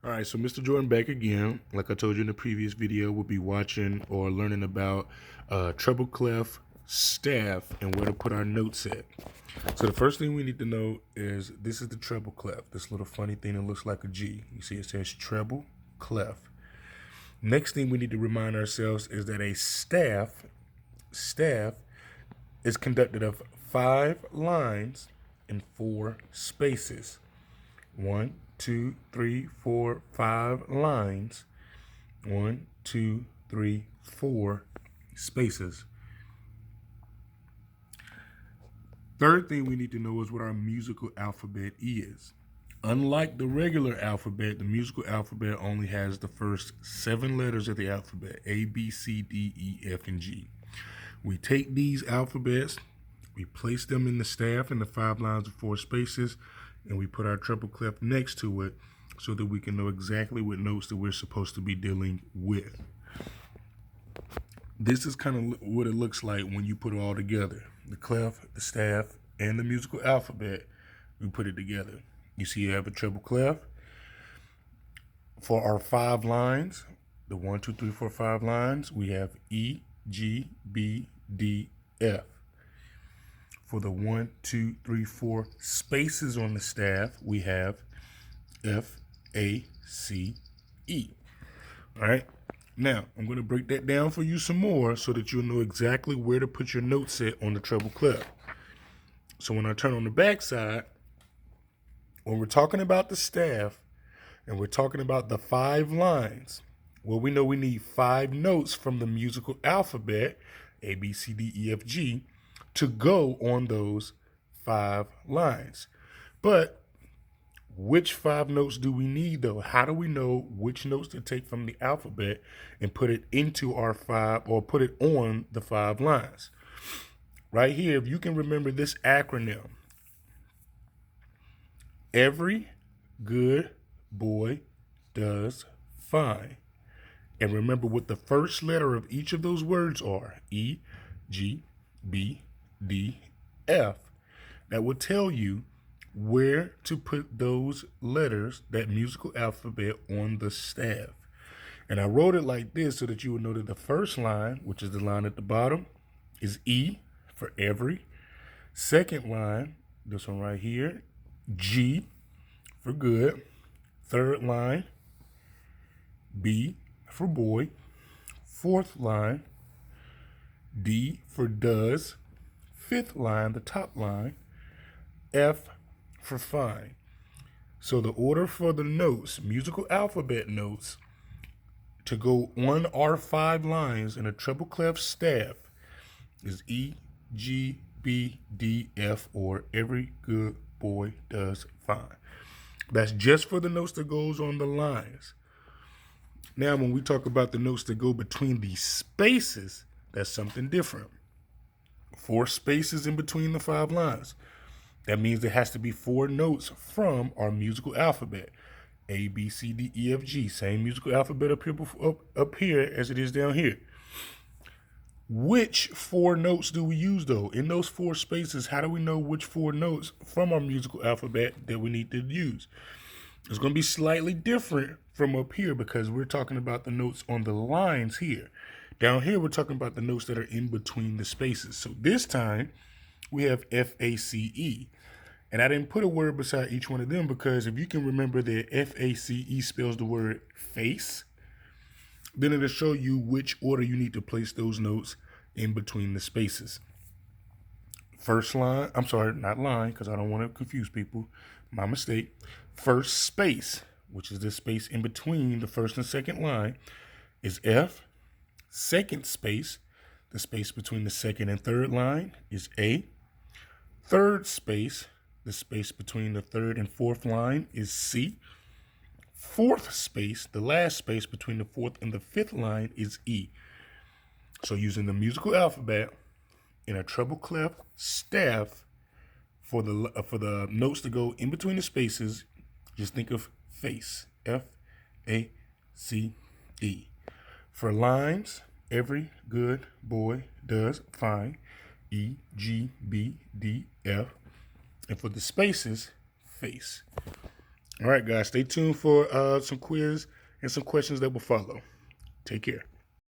All right, so Mr. Jordan back again. Like I told you in the previous video, we'll be watching or learning about treble clef, staff, and where to put our notes at. So the first thing we need to know is this is the treble clef, this little funny thing that looks like a G. You see it says treble clef. Next thing we need to remind ourselves is that a staff is conducted of 5 lines and 4 spaces. 1, 2, 3, 4, 5 lines. 1, 2, 3, 4 spaces. Third thing we need to know is what our musical alphabet is. Unlike the regular alphabet, the musical alphabet only has the first 7 letters of the alphabet, A, B, C, D, E, F, and G. We take these alphabets, we place them in the staff in the 5 lines of 4 spaces, and we put our treble clef next to it so that we can know exactly what notes that we're supposed to be dealing with. This is kind of what it looks like when you put it all together. The clef, the staff, and the musical alphabet, we put it together. You see you have a treble clef. For our 5 lines, the 1, 2, 3, 4, 5 lines, we have E, G, B, D, F. For the 1, 2, 3, 4 spaces on the staff, we have F, A, C, E. All right. Now, I'm going to break that down for you some more so that you'll know exactly where to put your notes at on the treble clef. So when I turn on the back side, when we're talking about the staff and we're talking about the 5 lines, well, we know we need 5 notes from the musical alphabet, A, B, C, D, E, F, G, to go on those 5 lines. But which 5 notes do we need, though? How do we know which notes to take from the alphabet and put it into our 5, or put it on the 5 lines? Right here, if you can remember this acronym, every good boy does fine. And remember what the first letter of each of those words are: E, G, B, D, F. That will tell you where to put those letters, that musical alphabet, on the staff. And I wrote it like this so that you would know that the first line, which is the line at the bottom, is E for every. Second line, this one right here, G for good. Third line, B for boy. Fourth line, D for does. Fifth line, the top line, F for fine. So the order for the notes, musical alphabet notes, to go on our 5 lines in a treble clef staff is E, G, B, D, F, or every good boy does fine. That's just for the notes that goes on the lines. Now, when we talk about the notes that go between the spaces, that's something different. 4 spaces in between the 5 lines. That means there has to be 4 notes from our musical alphabet. A, B, C, D, E, F, G. Same musical alphabet up here as it is down here. Which 4 notes do we use, though? In those 4 spaces, how do we know which 4 notes from our musical alphabet that we need to use? It's going to be slightly different from up here because we're talking about the notes on the lines here. Down here, we're talking about the notes that are in between the spaces. So this time, we have F-A-C-E. And I didn't put a word beside each one of them because if you can remember that F-A-C-E spells the word face, then it'll show you which order you need to place those notes in between the spaces. First line, I'm sorry, not line, because I don't want to confuse people. My mistake. First space, which is the space in between the first and second line, is F. Second space, the space between the second and third line, is A. Third space, the space between the third and fourth line, is C. Fourth space, the last space between the fourth and the fifth line, is E. So using the musical alphabet in a treble clef staff for the notes to go in between the spaces, just think of face, F-A-C-E. For lines, every good boy does fine, E, G, B, D, F. And for the spaces, face. All right, guys, stay tuned for some quiz and some questions that will follow. Take care.